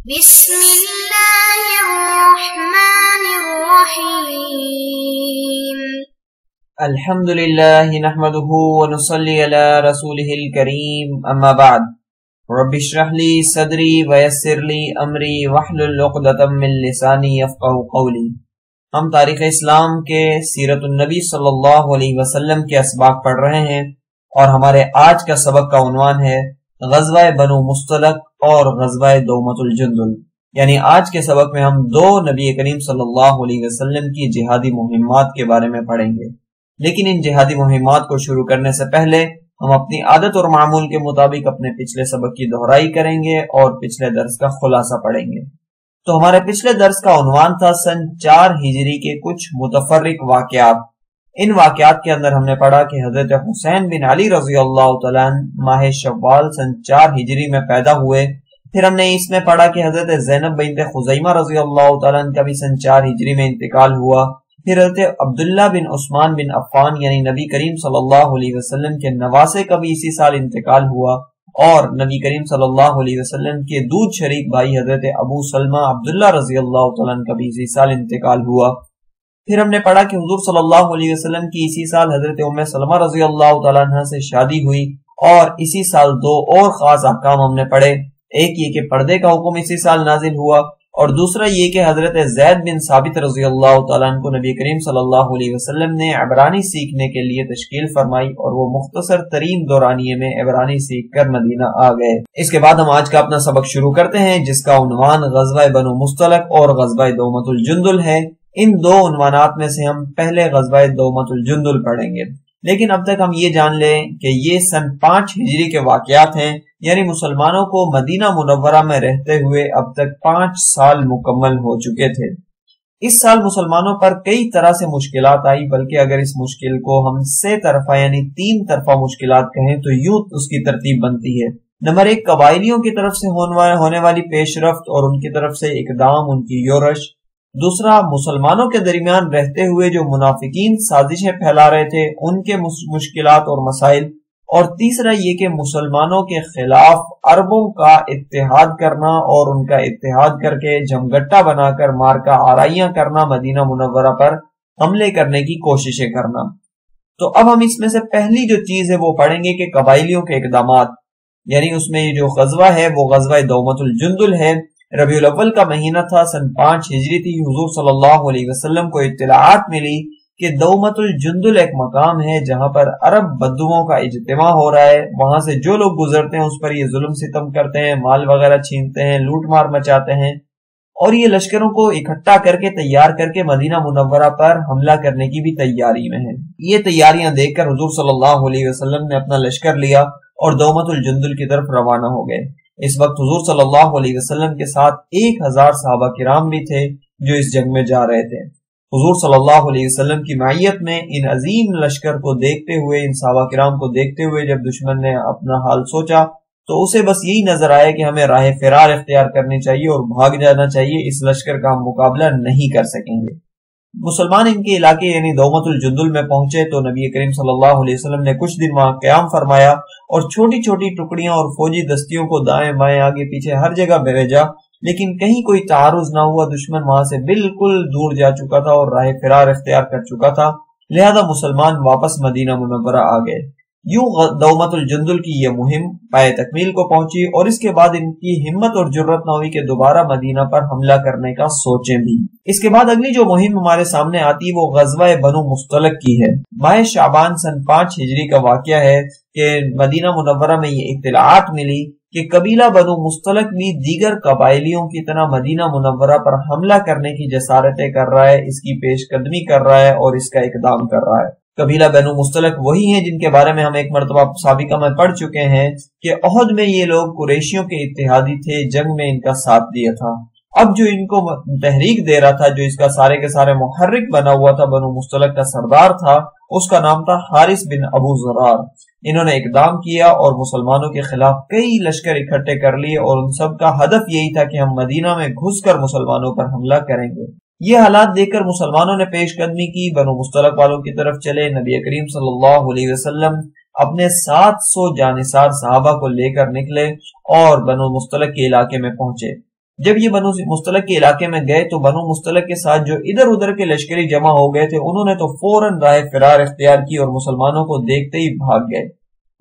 بسم اللہ الرحمن الرحیم الحمدللہ نحمده ونصلی علی رسولہ الکریم اما بعد رب اشرح لی صدری ویسر لی امری واحلل عقدۃ من لسانی یفقهوا قولی۔ ہم تاریخ اسلام کے سیرت النبی صلی اللہ علیہ وسلم کے اسباق پڑھ رہے ہیں اور ہمارے آج کا سبق کا عنوان ہے غزوہ بنو مصطلق اور غزوہ دومۃ الجندل۔ یعنی آج کے سبق میں ہم دو نبی کریم صلی اللہ علیہ وسلم کی جہادی مہمات کے بارے میں پڑھیں گے، لیکن ان جہادی مہمات کو شروع کرنے سے پہلے ہم اپنی عادت اور معمول کے مطابق اپنے پچھلے سبق کی دہرائی کریں گے اور پچھلے درس کا خلاصہ پڑھیں گے۔ تو ہمارے پچھلے درس کا عنوان تھا سن 4 ہجری کے کچھ متفرق واقعات۔ ان واقعات کے اندر ہم نے پڑھا کہ حضرت حسین بن علی رضی اللہ تعالیٰ عنہ ماہ شوال سن 4 ہجری میں پیدا ہوئے۔ پھر ہم نے اس میں پڑھا کہ حضرت زینب بنت خزیمہ رضی اللہ تعالیٰ عنہ کا بھی سن 4 ہجری میں انتقال ہوا۔ پھر حضرت عبداللہ بن عثمان بن عفان یعنی نبی کریم صلی اللہ علیہ وسلم کے نواسے کا بھی اسی سال انتقال ہوا، اور نبی کریم صلی اللہ علیہ وسلم کے دودھ شریک بھائی حضرت ابو سلمہ عبداللہ رضی اللہ تعالیٰ عنہ کا بھی اسی سال انتقال ہوا۔ پھر ہم نے پڑھا کہ حضور صلی اللہ علیہ وسلم کی اسی سال حضرت ام سلمہ رضی اللہ تعالیٰ عنہ سے شادی ہوئی، اور اسی سال 2 اور خاص احکام ہم نے پڑھے۔ ایک یہ کہ پردے کا حکم اسی سال نازل ہوا، اور دوسرا یہ کہ حضرت زید بن ثابت رضی اللہ تعالیٰ عنہ کو نبی کریم صلی اللہ علیہ وسلم نے عبرانی سیکھنے کے لیے تشکیل فرمائی، اور وہ مختصر ترین دورانیے میں عبرانی سیکھ کر مدینہ آ گئے۔ اس کے بعد ہم آج کا اپنا سبق شروع کرتے ہیں، جس کا عنوان غزوہ بنو مصطلق اور غزوہ دومۃ الجندل ہے۔ ان دو عنوانات میں سے ہم پہلے غزوہ دومۃ الجندل پڑھیں گے، لیکن اب تک ہم یہ جان لیں کہ یہ سن 5 ہجری کے واقعات ہیں، یعنی مسلمانوں کو مدینہ منورہ میں رہتے ہوئے اب تک 5 سال مکمل ہو چکے تھے۔ اس سال مسلمانوں پر کئی طرح سے مشکلات آئی، بلکہ اگر اس مشکل کو ہم 3 طرفہ یعنی 3 طرفہ مشکلات کہیں تو یوں اس کی ترتیب بنتی ہے۔ نمبر 1، قبائلیوں کی طرف سے ہونے والی پیش رفت اور ان کی طرف سے اقدام، ان کی یورش۔ دوسرا، مسلمانوں کے درمیان رہتے ہوئے جو منافقین سازشیں پھیلا رہے تھے ان کے مشکلات اور مسائل۔ اور تیسرا یہ کہ مسلمانوں کے خلاف عربوں کا اتحاد کرنا اور ان کا اتحاد کر کے جمگٹا بنا کر مارکا آرائیاں کرنا، مدینہ منورہ پر حملے کرنے کی کوششیں کرنا۔ تو اب ہم اس میں سے پہلی جو چیز ہے وہ پڑھیں گے کہ قبائلیوں کے اقدامات، یعنی اس میں یہ جو غزوہ ہے وہ غزوہ دومۃ الجندل ہے۔ ربیع الاول کا مہینہ تھا، سن 5 ہجری تھی۔ حضور صلی اللہ علیہ وسلم کو اطلاعات ملی کہ دومۃ الجندل ایک مقام ہے جہاں پر عرب بدوؤں کا اجتماع ہو رہا ہے، وہاں سے جو لوگ گزرتے ہیں اس پر یہ ظلم ستم کرتے ہیں، مال وغیرہ چھینتے ہیں، لوٹ مار مچاتے ہیں، اور یہ لشکروں کو اکٹھا کر کے تیار کر کے مدینہ منورہ پر حملہ کرنے کی بھی تیاری میں ہیں۔ یہ تیاریاں دیکھ کر حضور صلی اللہ علیہ وسلم نے اپنا لشکر لیا اور دومۃ الجندل کی طرف روانہ ہو گئے۔ اس وقت حضور صلی اللہ علیہ وسلم کے ساتھ 1000 صحابہ کرام بھی تھے جو اس جنگ میں جا رہے تھے۔ حضور صلی اللہ علیہ وسلم کی معیت میں ان عظیم لشکر کو دیکھتے ہوئے، ان صحابہ کرام کو دیکھتے ہوئے جب دشمن نے اپنا حال سوچا تو اسے بس یہی نظر آیا کہ ہمیں راہ فرار اختیار کرنی چاہیے اور بھاگ جانا چاہیے، اس لشکر کا ہم مقابلہ نہیں کر سکیں گے۔ مسلمان ان کے علاقے یعنی دومۃ الجندل میں پہنچے تو نبی کریم صلی اللہ علیہ وسلم نے کچھ دن وہاں قیام فرمایا اور چھوٹی چھوٹی ٹکڑیاں اور فوجی دستیوں کو دائیں بائیں آگے پیچھے ہر جگہ بھیجا، لیکن کہیں کوئی تعارض نہ ہوا۔ دشمن وہاں سے بالکل دور جا چکا تھا اور راہ فرار اختیار کر چکا تھا، لہذا مسلمان واپس مدینہ منورہ آ گئے۔ یوں دومۃ الجندل کی یہ مہم پائے تکمیل کو پہنچی، اور اس کے بعد ان کی ہمت اور جرت نہ ہوئی کہ دوبارہ مدینہ پر حملہ کرنے کا سوچیں بھی۔ اس کے بعد اگلی جو مہم ہمارے سامنے آتی وہ غزوہ بنو مصطلق کی ہے۔ ماہ شعبان سن 5 ہجری کا واقعہ ہے کہ مدینہ منورہ میں یہ اطلاعات ملی کہ قبیلہ بنو مصطلق بھی دیگر قبائلیوں کی طرح مدینہ منورہ پر حملہ کرنے کی جسارتیں کر رہا ہے، اس کی پیش قدمی کر رہا ہے اور اس کا اقدام کر رہا ہے۔ قبیلہ بنو مصطلق وہی ہیں جن کے بارے میں ہم ایک مرتبہ سابقہ میں پڑھ چکے ہیں کہ احد میں یہ لوگ قریشیوں کے اتحادی تھے، جنگ میں ان کا ساتھ دیا تھا۔ اب جو ان کو تحریک دے رہا تھا، جو اس کا سارے کے سارے محرک بنا ہوا تھا، بنو مصطلق کا سردار تھا، اس کا نام تھا حارث بن ابو زرار۔ انہوں نے اقدام کیا اور مسلمانوں کے خلاف کئی لشکر اکٹھے کر لیے، اور ان سب کا ہدف یہی تھا کہ ہم مدینہ میں گھس کر مسلمانوں پر حملہ کریں گے۔ یہ حالات دیکھ کر مسلمانوں نے پیش قدمی کی، بنو مصطلق والوں کی طرف چلے۔ نبی کریم صلی اللہ علیہ وسلم اپنے 700 جانثار صحابہ کو لے کر نکلے اور بنو مصطلق کے علاقے میں پہنچے۔ جب یہ بنو مستلق کے علاقے میں گئے تو بنو مستلق کے ساتھ جو ادھر ادھر کے لشکری جمع ہو گئے تھے انہوں نے تو فوراً راہ فرار اختیار کی اور مسلمانوں کو دیکھتے ہی بھاگ گئے۔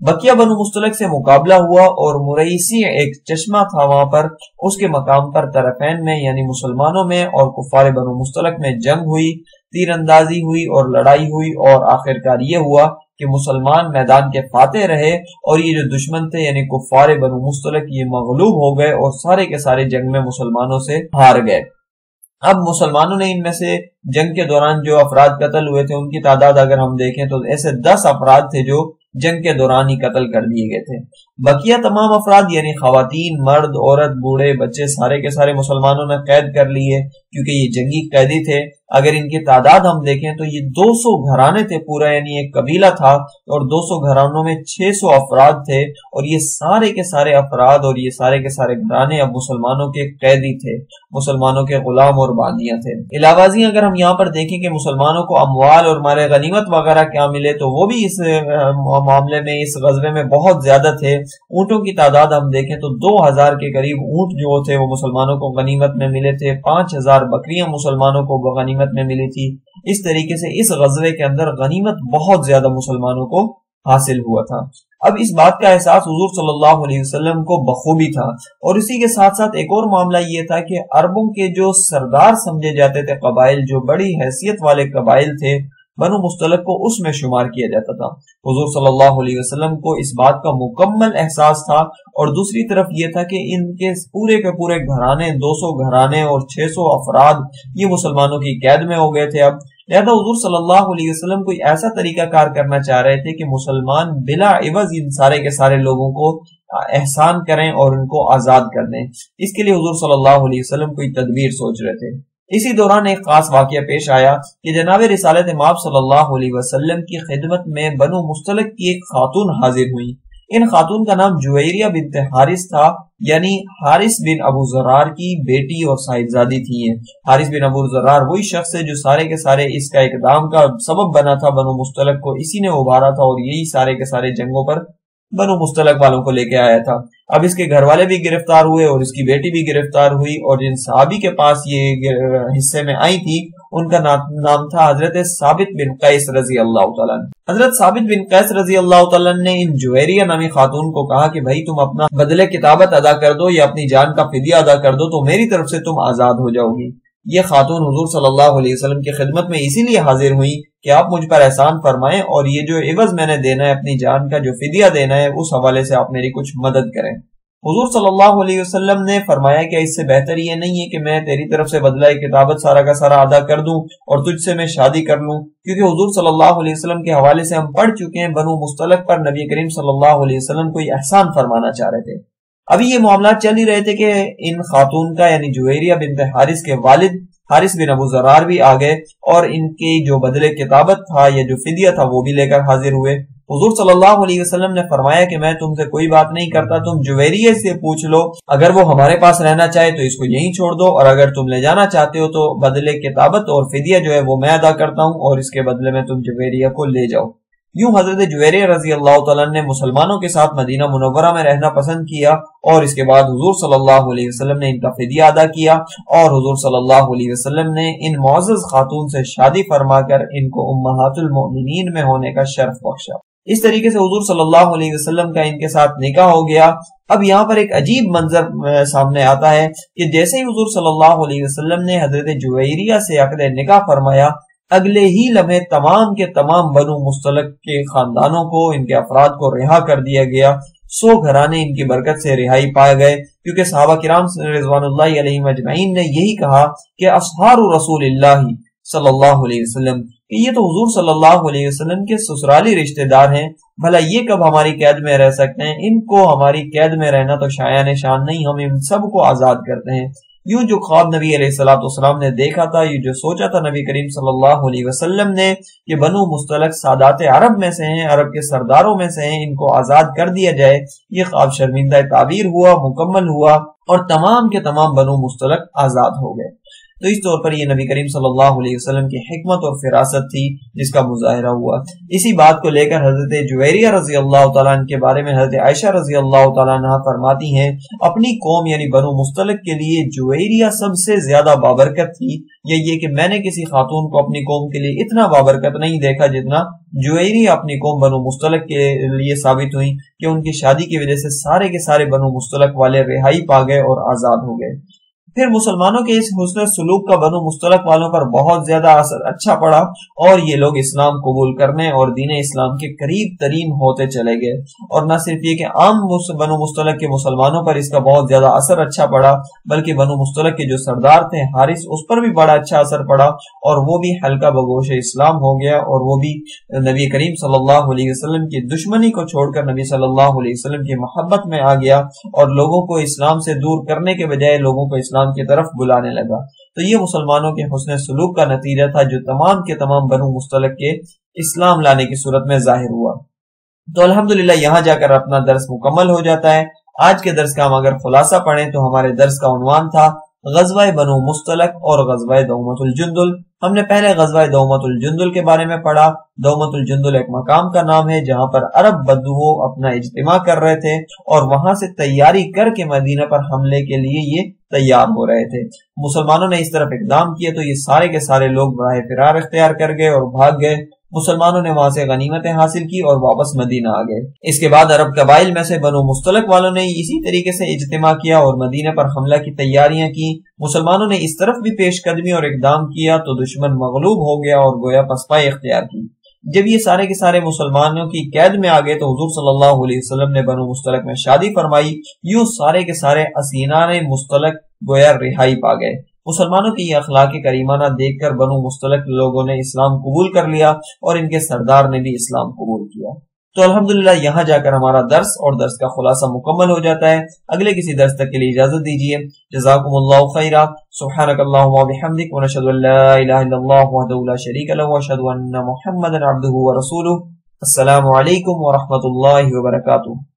بقیہ بنو مستلق سے مقابلہ ہوا اور مریسی ایک چشمہ تھا وہاں پر، اس کے مقام پر طرفین میں یعنی مسلمانوں میں اور کفار بنو مستلق میں جنگ ہوئی، تیر اندازی ہوئی اور لڑائی ہوئی، اور آخرکار یہ ہوا کہ مسلمان میدان کے فاتح رہے اور یہ جو دشمن تھے یعنی کفار بنو مستلق یہ مغلوب ہو گئے اور سارے کے سارے جنگ میں مسلمانوں سے ہار گئے۔ اب مسلمانوں نے ان میں سے جنگ کے دوران جو افراد قتل ہوئے تھے ان کی تعداد اگر ہم دیکھیں تو ایسے 10 افراد تھے جو جنگ کے دوران ہی قتل کر دیے گئے تھے۔ بقیہ تمام افراد یعنی خواتین، مرد، عورت، بوڑھے، بچے سارے کے سارے مسلمانوں نے قید کر لیے کیونکہ یہ جنگی قیدی تھے۔ اگر ان کی تعداد ہم دیکھیں تو یہ 200 گھرانے تھے پورا، یعنی ایک قبیلہ تھا اور 200 گھرانوں میں 600 افراد تھے، اور یہ سارے کے سارے افراد اور یہ سارے کے سارے گھرانے اب مسلمانوں کے قیدی تھے، مسلمانوں کے غلام اور باندیاں تھے۔ علاوہ ازیں اگر ہم یہاں پر دیکھیں کہ مسلمانوں کو اموال اور مال غنیمت وغیرہ کیا ملے تو وہ بھی اس معاملے میں اس غزوے میں بہت زیادہ تھے۔ اونٹوں کی تعداد ہم دیکھیں تو 2000 کے قریب اونٹ جو تھے وہ مسلمانوں کو غنیمت میں ملے تھے، 5000 بکریاں مسلمانوں کو غنیمت میں ملی تھی۔ اس طریقے سے اس غزوے کے اندر غنیمت بہت زیادہ مسلمانوں کو حاصل ہوا تھا۔ اب اس بات کا احساس حضور صلی اللہ علیہ وسلم کو بخوبی تھا، اور اسی کے ساتھ ساتھ ایک اور معاملہ یہ تھا کہ عربوں کے جو سردار سمجھے جاتے تھے قبائل، جو بڑی حیثیت والے قبائل تھے، بنو مستلق کو اس میں شمار کیا جاتا تھا۔ حضور صلی اللہ علیہ وسلم کو اس بات کا مکمل احساس تھا، اور دوسری طرف یہ تھا کہ ان کے پورے گھرانے 200 گھرانے اور 600 افراد یہ مسلمانوں کی قید میں ہو گئے تھے۔ اب لہذا حضور صلی اللہ علیہ وسلم کوئی ایسا طریقہ کار کرنا چاہ رہے تھے کہ مسلمان بلا عوض ان سارے کے سارے لوگوں کو احسان کریں اور ان کو آزاد کر دیں۔ اس کے لیے حضور صلی اللہ علیہ وسلم کوئی تدبیر سوچ رہے تھے۔ اسی دوران ایک خاص واقعہ پیش آیا کہ جناب رسالت مآب صلی اللہ علیہ وسلم کی خدمت میں بنو مستلق کی ایک خاتون حاضر ہوئی۔ ان خاتون کا نام جویریہ بنت حارث تھا، یعنی حارث بن ابو زرار کی بیٹی اور صاحبزادی تھی۔ حارث بن ابو زرار وہی شخص ہے جو سارے کے سارے اس کا اقدام کا سبب بنا تھا، بنو مستلق کو اسی نے ابھارا تھا اور یہی سارے کے سارے جنگوں پر بنو مستلق والوں کو لے کے آیا تھا۔ اب اس کے گھر والے بھی گرفتار ہوئے اور اس کی بیٹی بھی گرفتار ہوئی، اور جن صحابی کے پاس یہ حصے میں آئی تھی ان کا نام تھا حضرت ثابت بن قیس رضی اللہ تعالیٰ عنہ۔ حضرت ثابت بن قیس رضی اللہ تعالیٰ عنہ نے ان جویریہ نامی خاتون کو کہا کہ بھائی تم اپنا بدلے کتابت ادا کر دو یا اپنی جان کا فدیہ ادا کر دو تو میری طرف سے تم آزاد ہو جاؤ گی۔ یہ خاتون حضور صلی اللہ علیہ وسلم کی خدمت میں اسی لیے حاضر ہوئی کہ آپ مجھ پر احسان فرمائیں اور یہ جو عوض میں نے دینا ہے اپنی جان کا جو فدیہ دینا ہے اس حوالے سے آپ میری کچھ مدد کریں۔ حضور صلی اللہ علیہ وسلم نے فرمایا کہ اس سے بہتر یہ نہیں ہے کہ میں تیری طرف سے بدلہ کتابت سارا کا سارا ادا کر دوں اور تجھ سے میں شادی کر لوں، کیونکہ حضور صلی اللہ علیہ وسلم کے حوالے سے ہم پڑھ چکے ہیں بنو مستلق پر نبی کریم صلی اللہ علیہ وسلم کوئی احسان فرمانا چاہ رہے تھے۔ ابھی یہ معاملات چل ہی رہے تھے کہ ان خاتون کا یعنی جویریہ بنت حارث کے والد حارث بن ابو زرار بھی آ گئے اور ان کی جو بدلے کتابت تھا یا جو فدیہ تھا وہ بھی لے کر حاضر ہوئے۔ حضور صلی اللہ علیہ وسلم نے فرمایا کہ میں تم سے کوئی بات نہیں کرتا، تم جویریہ سے پوچھ لو، اگر وہ ہمارے پاس رہنا چاہے تو اس کو یہیں چھوڑ دو، اور اگر تم لے جانا چاہتے ہو تو بدلے کتابت اور فدیہ جو ہے وہ میں ادا کرتا ہوں اور اس کے بدلے میں تم جویریہ کو لے جاؤ۔ یوں حضرت جویریہ رضی اللہ تعالیٰ نے مسلمانوں کے ساتھ مدینہ منورہ میں رہنا پسند کیا، اور اس کے بعد حضور صلی اللہ علیہ وسلم نے ان کا فدیہ ادا کیا، اور حضور صلی اللہ علیہ وسلم نے ان معزز خاتون سے شادی فرما کر ان کو امہات المؤمنین میں ہونے کا شرف بخشا۔ اس طریقے سے حضور صلی اللہ علیہ وسلم کا ان کے ساتھ نکاح ہو گیا۔ اب یہاں پر ایک عجیب منظر سامنے آتا ہے کہ جیسے ہی حضور صلی اللہ علیہ وسلم نے حضرت جویریہ سے عقد نکاح فرمایا، اگلے ہی لمحے تمام کے تمام بنو مستلق کے خاندانوں کو، ان کے افراد کو رہا کر دیا گیا۔ 100 گھرانے ان کی برکت سے رہائی پائے گئے، کیونکہ صحابہ کرام رضوان اللہ علیہم اجمعین نے یہی کہا کہ اصحار رسول اللہ صلی اللہ علیہ وسلم، کہ یہ تو حضور صلی اللہ علیہ وسلم کے سسرالی رشتہ دار ہیں، بھلا یہ کب ہماری قید میں رہ سکتے ہیں؟ ان کو ہماری قید میں رہنا تو شایان شان نہیں، ہم ان سب کو آزاد کرتے ہیں۔ یوں جو خواب نبی علیہ السلام نے دیکھا تھا، یہ جو سوچا تھا نبی کریم صلی اللہ علیہ وسلم نے کہ بنو مستلق سادات عرب میں سے ہیں، عرب کے سرداروں میں سے ہیں، ان کو آزاد کر دیا جائے، یہ خواب شرمندہ تعبیر ہوا، مکمل ہوا، اور تمام کے تمام بنو مستلق آزاد ہو گئے۔ تو اس طور پر یہ نبی کریم صلی اللہ علیہ وسلم کی حکمت اور فراست تھی جس کا مظاہرہ ہوا۔ اسی بات کو لے کر حضرت جویریہ رضی اللہ تعالیٰ عنہ کے بارے میں حضرت عائشہ رضی اللہ تعالیٰ عنہ فرماتی ہیں اپنی قوم یعنی بنو مستلق کے لیے جویریہ سب سے زیادہ بابرکت تھی، یہ کہ میں نے کسی خاتون کو اپنی قوم کے لیے اتنا بابرکت نہیں دیکھا جتنا جویریہ اپنی قوم بنو مستلق کے لیے ثابت ہوئی کہ ان کی شادی کی وجہ سے سارے کے سارے بنو مستلق والے رہائی پا گئے اور آزاد ہو گئے۔ پھر مسلمانوں کے اس حسن سلوک کا بنو مستلق والوں پر بہت زیادہ اثر اچھا پڑا اور یہ لوگ اسلام قبول کرنے اور دین اسلام کے قریب ترین ہوتے چلے گئے۔ اور نہ صرف یہ کہ عام بنو مستلق کے مسلمانوں پر اس کا بہت زیادہ اثر اچھا پڑا، بلکہ بنو مستلق کے جو سردار تھے حارث، اس پر بھی بڑا اچھا اثر پڑا اور وہ بھی حلقہ بگوش اسلام ہو گیا اور وہ بھی نبی کریم صلی اللہ علیہ وسلم کی دشمنی کو چھوڑ کر نبی صلی اللہ علیہ وسلم کی محبت میں آ گیا اور لوگوں کو اسلام سے دور کرنے کے بجائے لوگوں کو اسلام کی طرف بلانے لگا۔ تو یہ مسلمانوں کے حسن سلوک کا نتیجہ تھا جو تمام کے تمام بنو مستلق کے اسلام لانے کی صورت میں ظاہر ہوا۔ تو الحمدللہ یہاں جا کر اپنا درس مکمل ہو جاتا ہے۔ آج کے درس کا ہم اگر خلاصہ پڑھیں تو ہمارے درس کا عنوان تھا غزوہ بنو مستلق اور غزوہ دومۃ الجندل۔ ہم نے پہلے غزوہ دومۃ الجندل کے بارے میں پڑھا۔ دومۃ الجندل ایک مقام کا نام ہے جہاں پر عرب بدو اپنا اجتماع کر رہے تھے اور وہاں سے تیاری کر کے مدینہ پر حملے کے لیے یہ تیار ہو رہے تھے۔ مسلمانوں نے اس طرف اقدام کیا تو یہ سارے کے سارے لوگ راہ فرار اختیار کر گئے اور بھاگ گئے۔ مسلمانوں نے وہاں سے غنیمتیں حاصل کی اور واپس مدینہ آ گئے۔ اس کے بعد عرب قبائل میں سے بنو مستلق والوں نے اسی طریقے سے اجتماع کیا اور مدینہ پر حملہ کی تیاریاں کی۔ مسلمانوں نے اس طرف بھی پیش قدمی اور اقدام کیا تو دشمن مغلوب ہو گیا اور گویا پسپائی اختیار کی۔ جب یہ سارے کے سارے مسلمانوں کی قید میں آ گئے تو حضور صلی اللہ علیہ وسلم نے بنو مستلق میں شادی فرمائی۔ یوں سارے کے سارے اسیران مستلق گویا رہائی پا گئے۔ مسلمانوں کی یہ اخلاق کریمانہ دیکھ کر بنو مستلق لوگوں نے اسلام قبول کر لیا اور ان کے سردار نے بھی اسلام قبول کیا۔ تو الحمدللہ یہاں جا کر ہمارا درس اور درس کا خلاصہ مکمل ہو جاتا ہے۔ اگلے کسی درس تک کے لیے اجازت دیجیے۔ جزاکم اللہ خیرا۔ سبحانک اللہم وبحمدک ونشہد ان لا الہ الا اللہ وحدہ لا شریک لہ واشہد ان محمدا عبدہ ورسولہ۔ السلام علیکم ورحمۃ اللہ وبرکاتہ۔